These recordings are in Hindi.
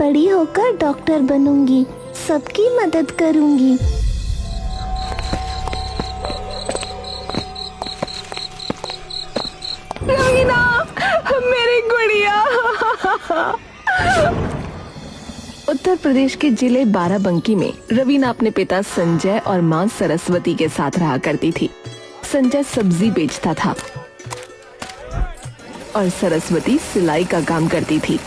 बड़ी होकर डॉक्टर बनूंगी, सबकी मदद करूंगी। रवीना, मेरी गुड़िया। उत्तर प्रदेश के जिले बाराबंकी में रवीना अपने पिता संजय और मां सरस्वती के साथ रहा करती थी। संजय सब्जी बेचता था और सरस्वती सिलाई का काम करती थी।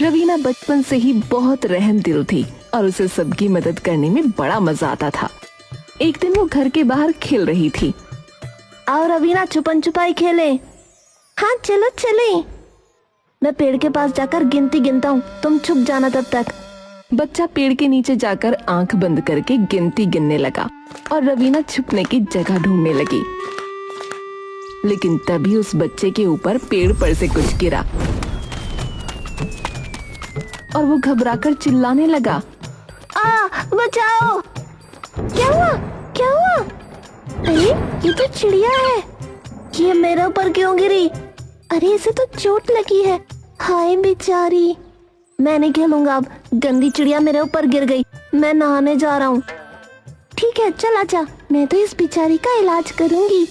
रवीना बचपन से ही बहुत रहम दिल थी और उसे सबकी मदद करने में बड़ा मजा आता था। एक दिन वो घर के बाहर खेल रही थी। आओ रवीना, छुपन छुपाई खेले। हाँ चलो चले। मैं पेड़ के पास जाकर गिनती गिनता हूँ, तुम छुप जाना तब तक। बच्चा पेड़ के नीचे जाकर आंख बंद करके गिनती गिनने लगा और रवीना छुपने की जगह ढूंढने लगी। लेकिन तभी उस बच्चे के ऊपर पेड़ पर से कुछ गिरा और वो घबराकर चिल्लाने लगा, बचाओ! क्या हुआ? क्या हुआ? अरे ये तो चिड़िया है, ये मेरे ऊपर क्यों गिरी? अरे इसे तो चोट लगी है, हाय बेचारी। मैं नहीं खेलूंगा अब, गंदी चिड़िया मेरे ऊपर गिर गई। मैं नहाने जा रहा हूँ। ठीक है चल आजा, मैं तो इस बेचारी का इलाज करूंगी।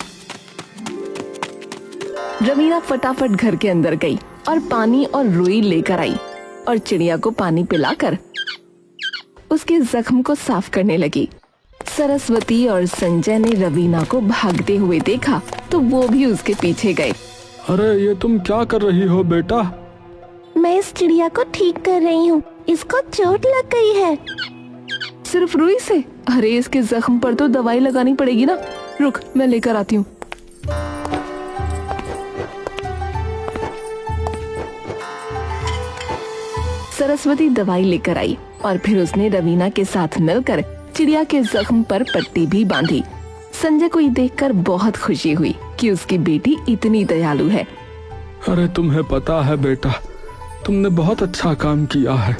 रवीना फटाफट घर के अंदर गई और पानी और रुई लेकर आई और चिड़िया को पानी पिलाकर उसके जख्म को साफ करने लगी। सरस्वती और संजय ने रवीना को भागते हुए देखा तो वो भी उसके पीछे गए। अरे ये तुम क्या कर रही हो बेटा? मैं इस चिड़िया को ठीक कर रही हूँ, इसको चोट लग गई है। सिर्फ रुई से? अरे इसके जख्म पर तो दवाई लगानी पड़ेगी ना। रुक, मैं लेकर आती हूँ। सरस्वती दवाई लेकर आई और फिर उसने रवीना के साथ मिलकर चिड़िया के जख्म पर पट्टी भी बांधी। संजय को ये देखकर बहुत खुशी हुई कि उसकी बेटी इतनी दयालु है। अरे तुम्हें पता है बेटा, तुमने बहुत अच्छा काम किया है।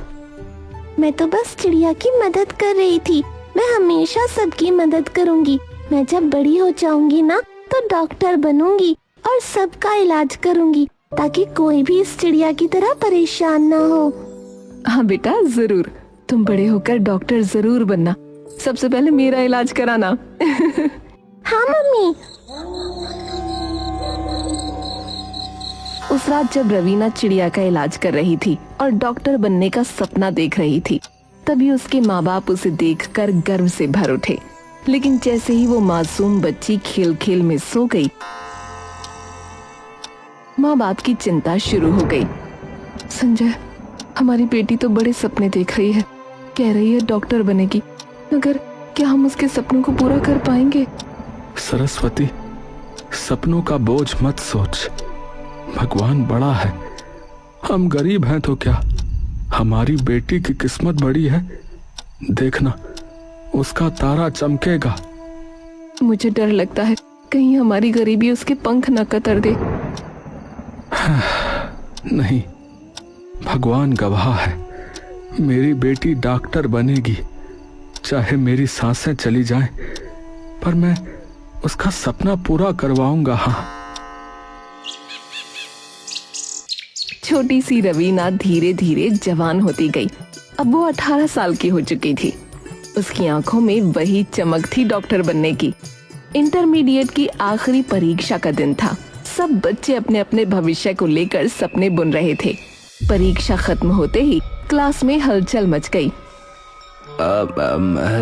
मैं तो बस चिड़िया की मदद कर रही थी, मैं हमेशा सबकी मदद करूंगी। मैं जब बड़ी हो जाऊंगी ना तो डॉक्टर बनूंगी और सबका इलाज करूंगी ताकि कोई भी इस चिड़िया की तरह परेशान ना हो। हाँ बेटा, जरूर, तुम बड़े होकर डॉक्टर जरूर बनना। सबसे पहले मेरा इलाज कराना। हाँ मम्मी। उस रात जब रवीना चिड़िया का इलाज कर रही थी और डॉक्टर बनने का सपना देख रही थी, तभी उसके माँ बाप उसे देखकर गर्व से भर उठे। लेकिन जैसे ही वो मासूम बच्ची खेल खेल में सो गई, माँ बाप की चिंता शुरू हो गई। संजय, हमारी बेटी तो बड़े सपने देख रही है, कह रही है डॉक्टर बनेगी, मगर क्या हम उसके सपनों को पूरा कर पाएंगे? सरस्वती, सपनों का बोझ मत सोच, भगवान बड़ा है, हम गरीब हैं तो क्या, हमारी बेटी की किस्मत बड़ी है, देखना उसका तारा चमकेगा। मुझे डर लगता है कहीं हमारी गरीबी उसके पंख न कतर दे। नहीं, भगवान गवाह है, मेरी बेटी डॉक्टर बनेगी, चाहे मेरी सांसें चली जाएं, पर मैं उसका सपना पूरा करवाऊंगा। हाँ। छोटी सी रवीना धीरे धीरे जवान होती गई। अब वो 18 साल की हो चुकी थी। उसकी आंखों में वही चमक थी डॉक्टर बनने की। इंटरमीडिएट की आखिरी परीक्षा का दिन था। सब बच्चे अपने अपने भविष्य को लेकर सपने बुन रहे थे। परीक्षा खत्म होते ही क्लास में हलचल मच गई।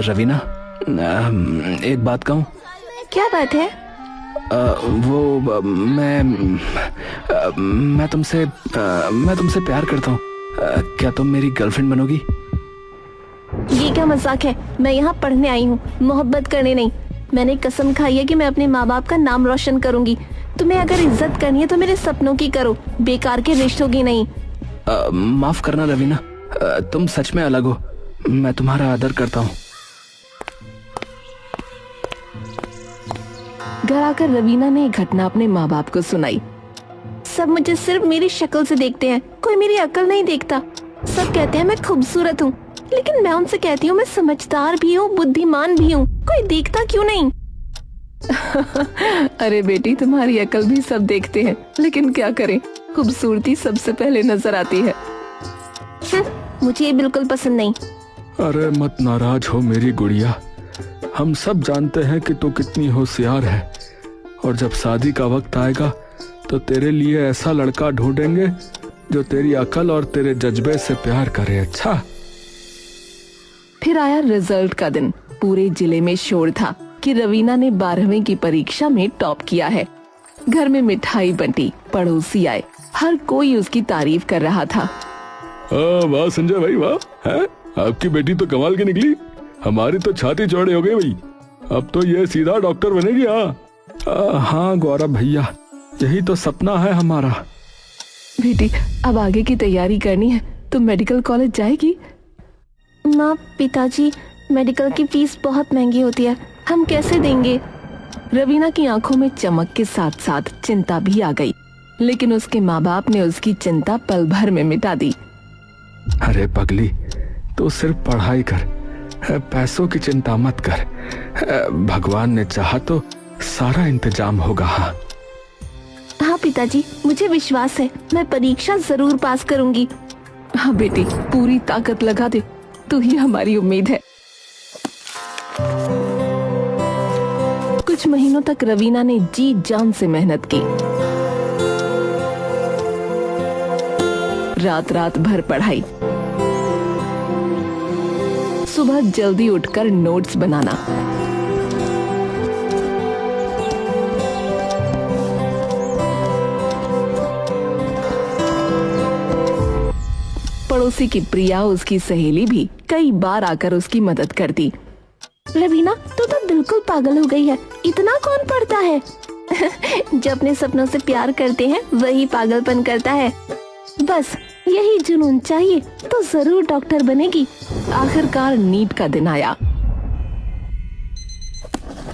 रवीना, एक बात कहूँ? क्या बात है? मैं तुमसे प्यार करता हूँ। क्या तुम मेरी गर्लफ्रेंड बनोगी? ये क्या मजाक है? मैं यहाँ पढ़ने आई हूँ, मोहब्बत करने नहीं। मैंने कसम खाई है कि मैं अपने माँ बाप का नाम रोशन करूंगी। तुम्हें अगर इज्जत करनी है तो मेरे सपनों की करो, बेकार के रिश्तों की नहीं। माफ करना रवीना, तुम सच में अलग हो, मैं तुम्हारा आदर करता हूँ। घर आकर रवीना ने घटना अपने माँ बाप को सुनाई। सब मुझे सिर्फ मेरी शक्ल से देखते हैं, कोई मेरी अकल नहीं देखता। सब कहते हैं मैं खूबसूरत हूँ, लेकिन मैं उनसे कहती हूँ मैं समझदार भी हूँ, बुद्धिमान भी हूँ। कोई देखता क्यों नहीं? अरे बेटी, तुम्हारी अकल भी सब देखते हैं, लेकिन क्या करें, खूबसूरती सबसे पहले नजर आती है। मुझे ये बिल्कुल पसंद नहीं। अरे मत नाराज हो मेरी गुड़िया, हम सब जानते हैं कि तू कितनी होशियार है, और जब शादी का वक्त आएगा तो तेरे लिए ऐसा लड़का ढूंढेंगे जो तेरी अकल और तेरे जज्बे से प्यार करे। अच्छा। फिर आया रिजल्ट का दिन। पूरे जिले में शोर था कि रवीना ने 12वीं की परीक्षा में टॉप किया है। घर में मिठाई बंटी, पड़ोसी आए, हर कोई उसकी तारीफ कर रहा था। वाह संजय भाई वाह, है आपकी बेटी तो कमाल की निकली, हमारी तो छाती चौड़ी हो गई भाई, अब तो ये सीधा डॉक्टर बनेगी। हाँ गौरव भैया, यही तो सपना है हमारा। बेटी अब आगे की तैयारी करनी है, तुम मेडिकल कॉलेज जाएगी? ना पिताजी, मेडिकल की फीस बहुत महंगी होती है, हम कैसे देंगे? रवीना की आंखों में चमक के साथ साथ चिंता भी आ गई, लेकिन उसके माँ बाप ने उसकी चिंता पल भर में मिटा दी। अरे पगली, तू सिर्फ पढ़ाई कर, पैसों की चिंता मत कर, भगवान ने चाहा तो सारा इंतजाम होगा। हाँ पिताजी, मुझे विश्वास है, मैं परीक्षा जरूर पास करूंगी। हाँ बेटी, पूरी ताकत लगा दे, तू ही हमारी उम्मीद है। कुछ महीनों तक रवीना ने जी जान से मेहनत की। रात रात भर पढ़ाई, सुबह जल्दी उठकर नोट्स बनाना, पड़ोसी की प्रिया, उसकी सहेली भी कई बार आकर उसकी मदद करती। रवीना, तू तो बिल्कुल पागल हो गई है, इतना कौन पढ़ता है? जो अपने सपनों से प्यार करते हैं वही पागलपन करता है। बस यही जुनून चाहिए तो जरूर डॉक्टर बनेगी। आखिरकार नीट का दिन आया।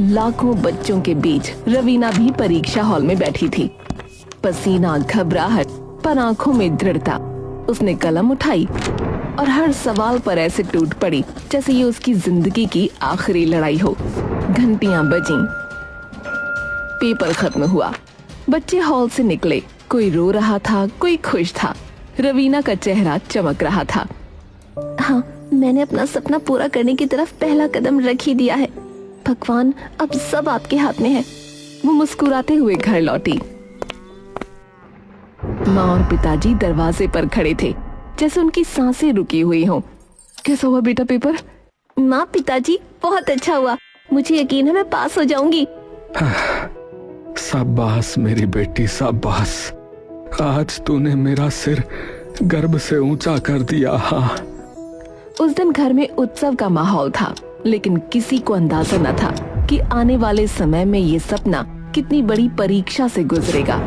लाखों बच्चों के बीच रवीना भी परीक्षा हॉल में बैठी थी। पसीना, घबराहट, पर आंखों में दृढ़ता। उसने कलम उठाई और हर सवाल पर ऐसे टूट पड़ी जैसे ये उसकी जिंदगी की आखिरी लड़ाई हो। घंटियां बजीं, पेपर खत्म हुआ, बच्चे हॉल से निकले, कोई रो रहा था, कोई खुश था। रवीना का चेहरा चमक रहा था। हाँ, मैंने अपना सपना पूरा करने की तरफ पहला कदम रख ही दिया है। भगवान, अब सब आपके हाथ में है। वो मुस्कुराते हुए घर लौटी। माँ और पिताजी दरवाजे पर खड़े थे, जैसे उनकी सांसें रुकी हुई हों। कैसा हुआ बेटा पेपर? माँ, पिताजी, बहुत अच्छा हुआ, मुझे यकीन है मैं पास हो जाऊंगी। शाबाश मेरी बेटी, शाबाश, आज तूने मेरा सिर गर्व से ऊंचा कर दिया। हाँ। उस दिन घर में उत्सव का माहौल था, लेकिन किसी को अंदाजा न था कि आने वाले समय में ये सपना कितनी बड़ी परीक्षा से गुजरेगा।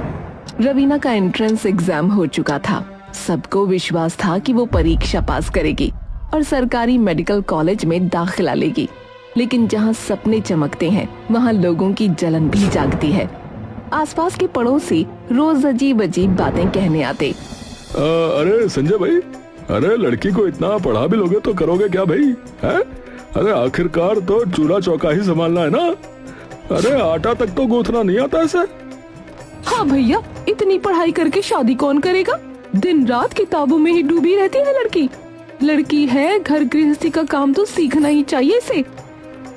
रवीना का एंट्रेंस एग्जाम हो चुका था। सबको विश्वास था कि वो परीक्षा पास करेगी और सरकारी मेडिकल कॉलेज में दाखिला लेगी। लेकिन जहाँ सपने चमकते हैं, वहाँ लोगों की जलन भी जागती है। आसपास के पड़ोसी रोज अजीब अजीब बातें कहने आते। अरे संजय भाई, अरे लड़की को इतना पढ़ा भी लोगे तो करोगे क्या भाई? है? अरे आखिरकार तो चूल्हा चौका ही संभालना है ना। अरे आटा तक तो गूंथना नहीं आता ऐसे। हाँ भैया, इतनी पढ़ाई करके शादी कौन करेगा? दिन रात किताबों में ही डूबी रहती है लड़की। लड़की है, घर गृहस्थी का काम तो सीखना ही चाहिए इसे।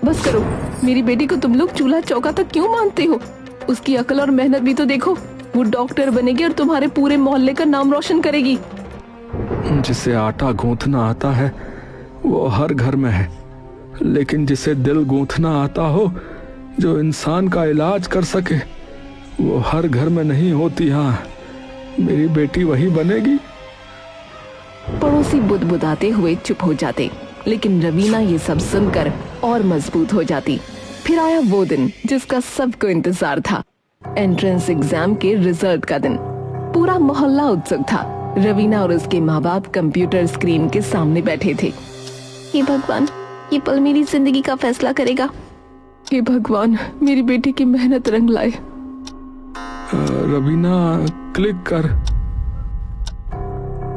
बस करो, मेरी बेटी को तुम लोग चूल्हा चौका तक क्यों मानते हो? उसकी अकल और मेहनत भी तो देखो। वो डॉक्टर बनेगी और तुम्हारे पूरे मोहल्ले का नाम रोशन करेगी। जिसे आटा गूंथना आता है वो हर घर में है, लेकिन जिसे दिल गूंथना आता हो, जो इंसान का इलाज कर सके, वो हर घर में नहीं होती। हाँ, मेरी बेटी वही बनेगी। पड़ोसी बुदबुदाते हुए चुप हो जाते, लेकिन रवीना ये सब सुनकर और मजबूत हो जाती। फिर आया वो दिन जिसका सबको इंतजार था, एंट्रेंस एग्जाम के रिजल्ट का दिन। पूरा मोहल्ला उत्सुक था। रवीना और उसके माँ बाप कंप्यूटर स्क्रीन के सामने बैठे थे। हे भगवान, ये पल मेरी जिंदगी का फैसला करेगा। हे भगवान, मेरी बेटी की मेहनत रंग लाए। रवीना, क्लिक कर।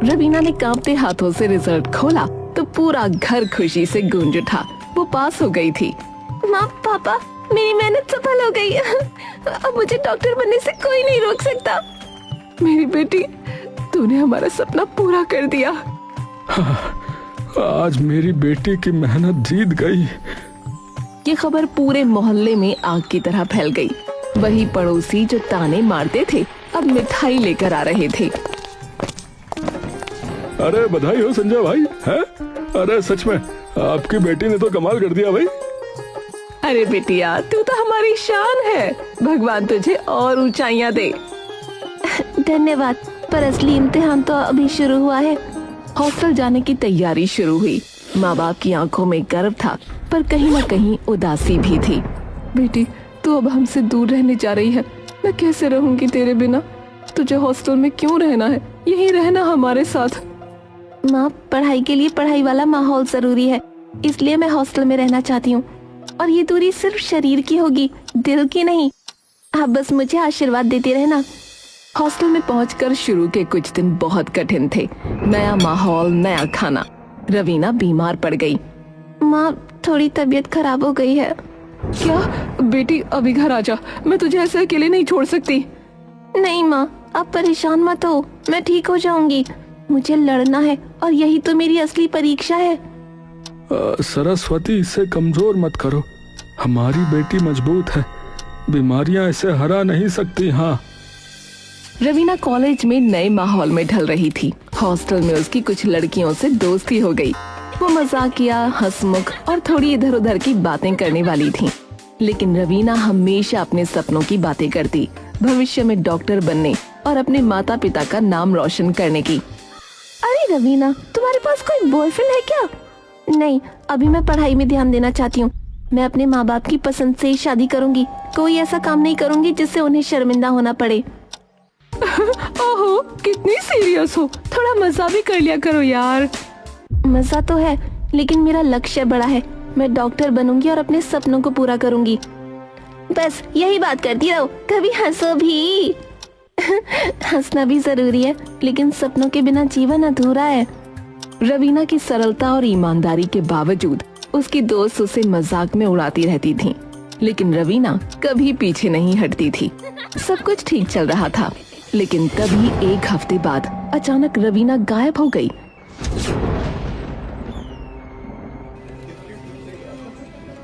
रवीना ने कांपते हाथों से रिजल्ट खोला तो पूरा घर खुशी से गूंज उठा। वो पास हो गई थी। माँ, पापा, मेरी मेहनत सफल हो गई। अब मुझे डॉक्टर बनने से कोई नहीं रोक सकता। मेरी बेटी, तूने हमारा सपना पूरा कर दिया। आज मेरी बेटी की मेहनत जीत गई। ये खबर पूरे मोहल्ले में आग की तरह फैल गई। वही पड़ोसी जो ताने मारते थे अब मिठाई लेकर आ रहे थे। अरे बधाई हो संजय भाई। है? अरे सच में आपकी बेटी ने तो कमाल कर दिया भाई। अरे बेटिया, तू तो हमारी शान है। भगवान तुझे और ऊंचाइयां दे। धन्यवाद, पर असली इम्तिहान तो अभी शुरू हुआ है। हॉस्टल जाने की तैयारी शुरू हुई। माँ बाप की आंखों में गर्व था, पर कहीं न कहीं उदासी भी थी। बेटी, तू अब हमसे दूर रहने जा रही है। मैं कैसे रहूंगी तेरे बिना? तुझे हॉस्टल में क्यों रहना है? यहीं रहना हमारे साथ। माँ, पढ़ाई के लिए पढ़ाई वाला माहौल जरूरी है, इसलिए मैं हॉस्टल में रहना चाहती हूँ। और ये दूरी सिर्फ शरीर की होगी, दिल की नहीं। आप बस मुझे आशीर्वाद देते रहना। हॉस्टल में पहुंचकर शुरू के कुछ दिन बहुत कठिन थे। नया माहौल, नया खाना। रवीना बीमार पड़ गई। माँ, थोड़ी तबीयत खराब हो गई है। क्या? बेटी अभी घर आ जा, मैं तुझे ऐसे अकेले नहीं छोड़ सकती। नहीं माँ, आप परेशान मत हो, मैं ठीक हो जाऊंगी। मुझे लड़ना है और यही तो मेरी असली परीक्षा है। सरस्वती, इसे कमजोर मत करो। हमारी बेटी मजबूत है, बीमारियां इसे हरा नहीं सकती। हाँ। रवीना कॉलेज में नए माहौल में ढल रही थी। हॉस्टल में उसकी कुछ लड़कियों से दोस्ती हो गई। वो मजाकिया, हंसमुख और थोड़ी इधर उधर की बातें करने वाली थी। लेकिन रवीना हमेशा अपने सपनों की बातें करती, भविष्य में डॉक्टर बनने और अपने माता पिता का नाम रोशन करने की। अरे रवीना, तुम्हारे पास कोई बॉयफ्रेंड है क्या? नहीं, अभी मैं पढ़ाई में ध्यान देना चाहती हूँ। मैं अपने माँ बाप की पसंद से ही शादी करूंगी। कोई ऐसा काम नहीं करूंगी जिससे उन्हें शर्मिंदा होना पड़े। ओहो, कितनी सीरियस हो। थोड़ा मजा भी कर लिया करो यार। मजा तो है, लेकिन मेरा लक्ष्य बड़ा है। मैं डॉक्टर बनूंगी और अपने सपनों को पूरा करूंगी। बस यही बात करती रहो, कभी हंसो भी। हंसना भी जरूरी है, लेकिन सपनों के बिना जीवन अधूरा है। रवीना की सरलता और ईमानदारी के बावजूद उसकी दोस्त उसे मजाक में उड़ाती रहती थी, लेकिन रवीना कभी पीछे नहीं हटती थी। सब कुछ ठीक चल रहा था, लेकिन तभी एक हफ्ते बाद अचानक रवीना गायब हो गई।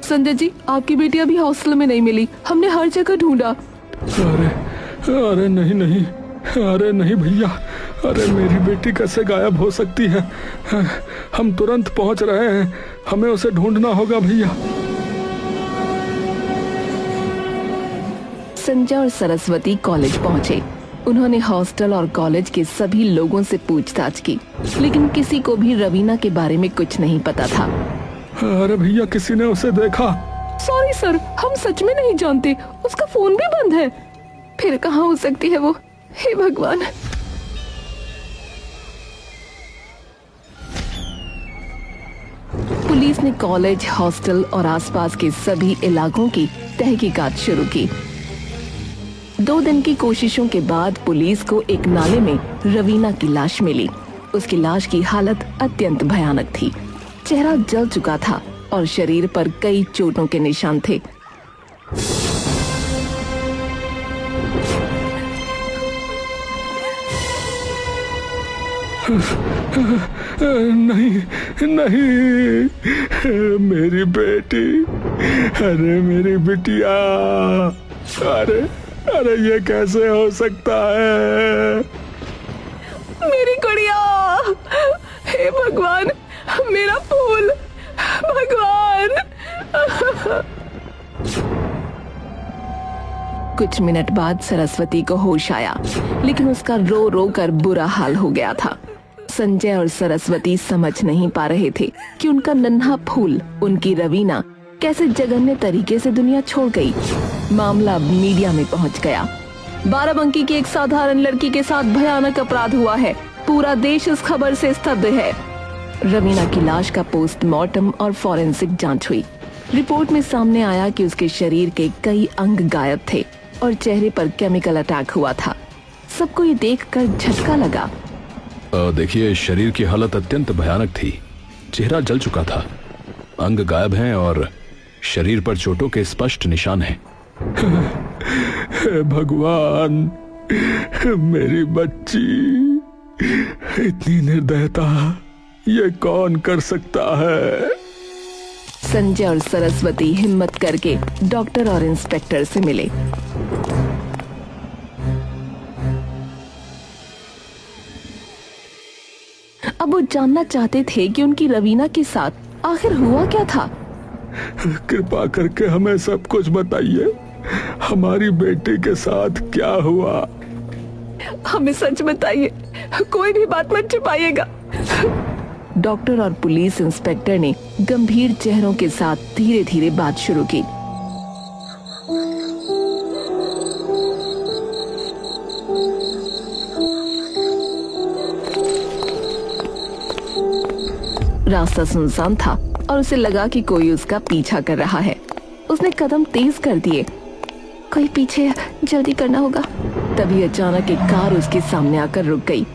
संजय जी, आपकी बेटी अभी हॉस्टल में नहीं मिली। हमने हर जगह ढूंढा। अरे नहीं नहीं, अरे नहीं भैया, अरे मेरी बेटी कैसे गायब हो सकती है? हम तुरंत पहुंच रहे हैं, हमें उसे ढूंढना होगा भैया। संजय और सरस्वती कॉलेज पहुंचे। उन्होंने हॉस्टल और कॉलेज के सभी लोगों से पूछताछ की, लेकिन किसी को भी रवीना के बारे में कुछ नहीं पता था। अरे भैया, किसी ने उसे देखा? सॉरी सर, हम सच में नहीं जानते। उसका फोन भी बंद है। फिर कहाँ हो सकती है वो? हे भगवान। पुलिस ने कॉलेज, हॉस्टल और आसपास के सभी इलाकों की तहकीकात शुरू की। 2 दिन की कोशिशों के बाद पुलिस को एक नाले में रवीना की लाश मिली। उसकी लाश की हालत अत्यंत भयानक थी। चेहरा जल चुका था और शरीर पर कई चोटों के निशान थे। नहीं नहीं, मेरी बेटी, अरे मेरी बिटिया, अरे अरे ये कैसे हो सकता है? मेरी गुड़िया, हे भगवान, मेरा फूल, भगवान। कुछ मिनट बाद सरस्वती को होश आया, लेकिन उसका रो रो कर बुरा हाल हो गया था। संजय और सरस्वती समझ नहीं पा रहे थे कि उनका नन्हा फूल, उनकी रवीना, कैसे जघन्य तरीके से दुनिया छोड़ गई। मामला मीडिया में पहुंच गया। बाराबंकी की एक साधारण लड़की के साथ भयानक अपराध हुआ है। पूरा देश इस खबर से स्तब्ध है। रवीना की लाश का पोस्टमार्टम और फॉरेंसिक जांच हुई। रिपोर्ट में सामने आया कि उसके शरीर के कई अंग गायब थे और चेहरे पर केमिकल अटैक हुआ था। सबको ये देखकर झटका लगा। देखिए, शरीर की हालत अत्यंत भयानक थी। चेहरा जल चुका था, अंग गायब हैं और शरीर पर चोटों के स्पष्ट निशान हैं। हे भगवान, मेरी बच्ची, इतनी निर्दयता, ये कौन कर सकता है? संजय और सरस्वती हिम्मत करके डॉक्टर और इंस्पेक्टर से मिले। अब वो जानना चाहते थे कि उनकी रवीना के साथ आखिर हुआ क्या था। कृपा करके हमें सब कुछ बताइए, हमारी बेटी के साथ क्या हुआ? हमें सच बताइए, कोई भी बात मत छुपाइएगा। डॉक्टर और पुलिस इंस्पेक्टर ने गंभीर चेहरों के साथ धीरे धीरे बात शुरू की। रास्ता सुनसान था और उसे लगा कि कोई उसका पीछा कर रहा है। उसने कदम तेज कर दिए। कोई पीछे है, जल्दी करना होगा। तभी अचानक एक कार उसके सामने आकर रुक गई।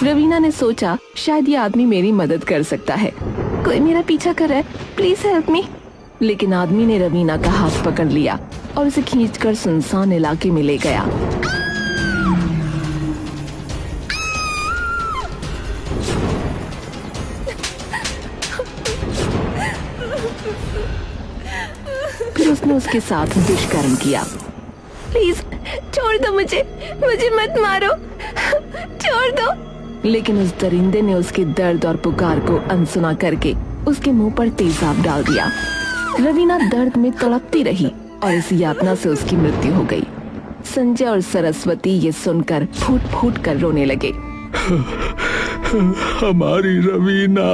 रवीना ने सोचा शायद ये आदमी मेरी मदद कर सकता है, कोई मेरा पीछा कर रहा है, प्लीज हेल्प मी। लेकिन आदमी ने रवीना का हाथ पकड़ लिया और उसे खींचकर सुनसान इलाके में ले गया। फिर उसने उसके साथ दुष्कर्म किया। प्लीज छोड़ दो मुझे, मुझे मत मारो, छोड़ दो। लेकिन उस दरिंदे ने उसके दर्द और पुकार को अनसुना करके उसके मुंह पर तेजाब डाल दिया। रवीना दर्द में तड़पती रही और इस यातना से उसकी मृत्यु हो गई। संजय और सरस्वती ये सुनकर फूट फूट कर रोने लगे। हमारी रवीना,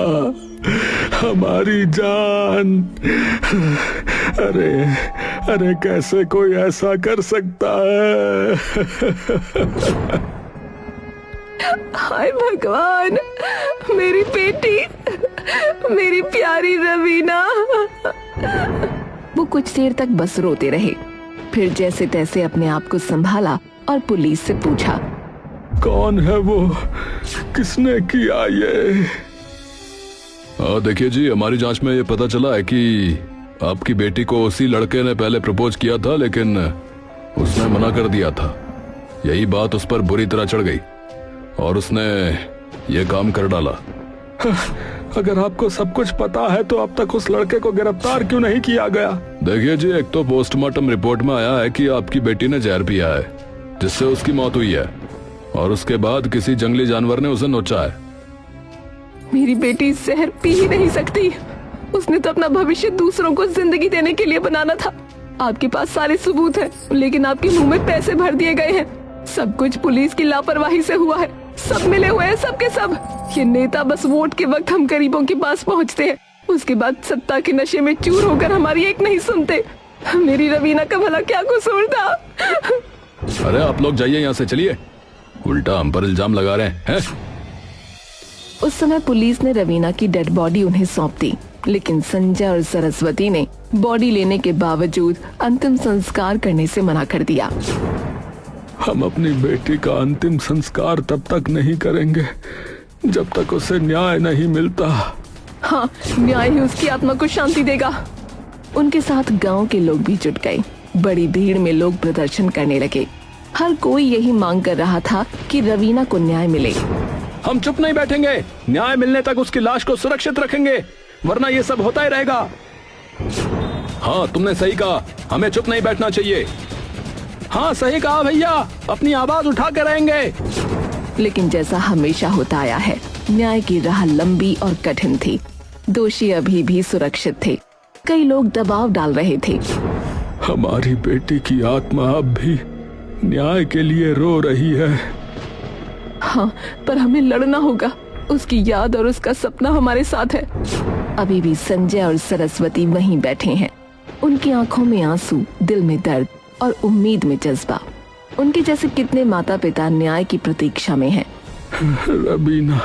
हमारी जान। अरे अरे कैसे कोई ऐसा कर सकता है? हाय भगवान, मेरी बेटी, मेरी प्यारी रवीना। वो कुछ देर तक बस रोते रहे, फिर जैसे तैसे अपने आप को संभाला और पुलिस से पूछा, कौन है वो, किसने किया ये? देखिए जी, हमारी जांच में ये पता चला है कि आपकी बेटी को उसी लड़के ने पहले प्रपोज किया था, लेकिन उसने मना कर दिया था। यही बात उस पर बुरी तरह चढ़ गई और उसने ये काम कर डाला। अगर आपको सब कुछ पता है तो अब तक उस लड़के को गिरफ्तार क्यों नहीं किया गया? देखिए जी, एक तो पोस्टमार्टम रिपोर्ट में आया है कि आपकी बेटी ने जहर पिया है जिससे उसकी मौत हुई है, और उसके बाद किसी जंगली जानवर ने उसे नोचा है। मेरी बेटी जहर पी ही नहीं सकती। उसने तो अपना भविष्य दूसरों को जिंदगी देने के लिए बनाना था। आपके पास सारे सबूत हैं, लेकिन आपके मुंह में पैसे भर दिए गए हैं। सब कुछ पुलिस की लापरवाही से हुआ है। सब मिले हुए हैं, सबके सब। ये नेता बस वोट के वक्त हम गरीबों के पास पहुंचते हैं, उसके बाद सत्ता के नशे में चूर होकर हमारी एक नहीं सुनते। मेरी रवीना का भला क्या कसूर था? अरे आप लोग जाइए यहाँ से, चलिए, उल्टा हम पर इल्जाम लगा रहे हैं। उस समय पुलिस ने रवीना की डेड बॉडी उन्हें सौंप दी, लेकिन संजय और सरस्वती ने बॉडी लेने के बावजूद अंतिम संस्कार करने से मना कर दिया। हम अपनी बेटी का अंतिम संस्कार तब तक नहीं करेंगे जब तक उसे न्याय नहीं मिलता। हाँ, न्याय ही उसकी आत्मा को शांति देगा। उनके साथ गांव के लोग भी जुट गए। बड़ी भीड़ में लोग प्रदर्शन करने लगे। हर कोई यही मांग कर रहा था कि रवीना को न्याय मिले। हम चुप नहीं बैठेंगे, न्याय मिलने तक उसकी लाश को सुरक्षित रखेंगे, वरना ये सब होता ही रहेगा। हाँ, तुमने सही कहा, हमें चुप नहीं बैठना चाहिए। हाँ, सही कहा भैया, अपनी आवाज उठा के रहेंगे। लेकिन जैसा हमेशा होता आया है, न्याय की राह लंबी और कठिन थी। दोषी अभी भी सुरक्षित थे। कई लोग दबाव डाल रहे थे। हमारी बेटी की आत्मा अब भी न्याय के लिए रो रही है। हाँ, पर हमें लड़ना होगा। उसकी याद और उसका सपना हमारे साथ है। अभी भी संजय और सरस्वती वहीं बैठे हैं। उनकी आंखों में आंसू, दिल में दर्द और उम्मीद में जज्बा। उनके जैसे कितने माता पिता न्याय की प्रतीक्षा में हैं। रवीना,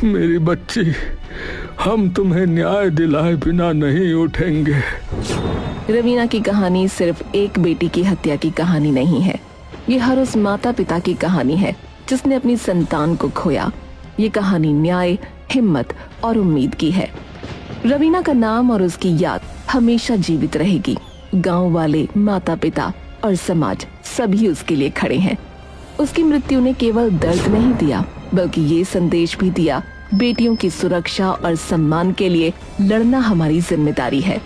मेरी बच्ची, हम तुम्हें न्याय दिलाए बिना नहीं उठेंगे। रवीना की कहानी सिर्फ एक बेटी की हत्या की कहानी नहीं है। ये हर उस माता पिता की कहानी है जिसने अपनी संतान को खोया। ये कहानी न्याय, हिम्मत और उम्मीद की है। रवीना का नाम और उसकी याद हमेशा जीवित रहेगी। गांव वाले, माता पिता और समाज सभी उसके लिए खड़े हैं। उसकी मृत्यु ने केवल दर्द नहीं दिया, बल्कि ये संदेश भी दिया बेटियों की सुरक्षा और सम्मान के लिए लड़ना हमारी जिम्मेदारी है।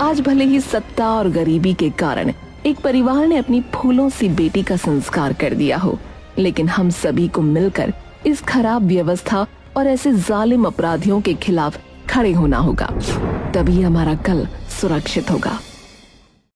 आज भले ही सत्ता और गरीबी के कारण एक परिवार ने अपनी फूलों सी बेटी का संस्कार कर दिया हो, लेकिन हम सभी को मिलकर इस खराब व्यवस्था और ऐसे जालिम अपराधियों के खिलाफ खड़े होना होगा, तभी हमारा कल सुरक्षित होगा।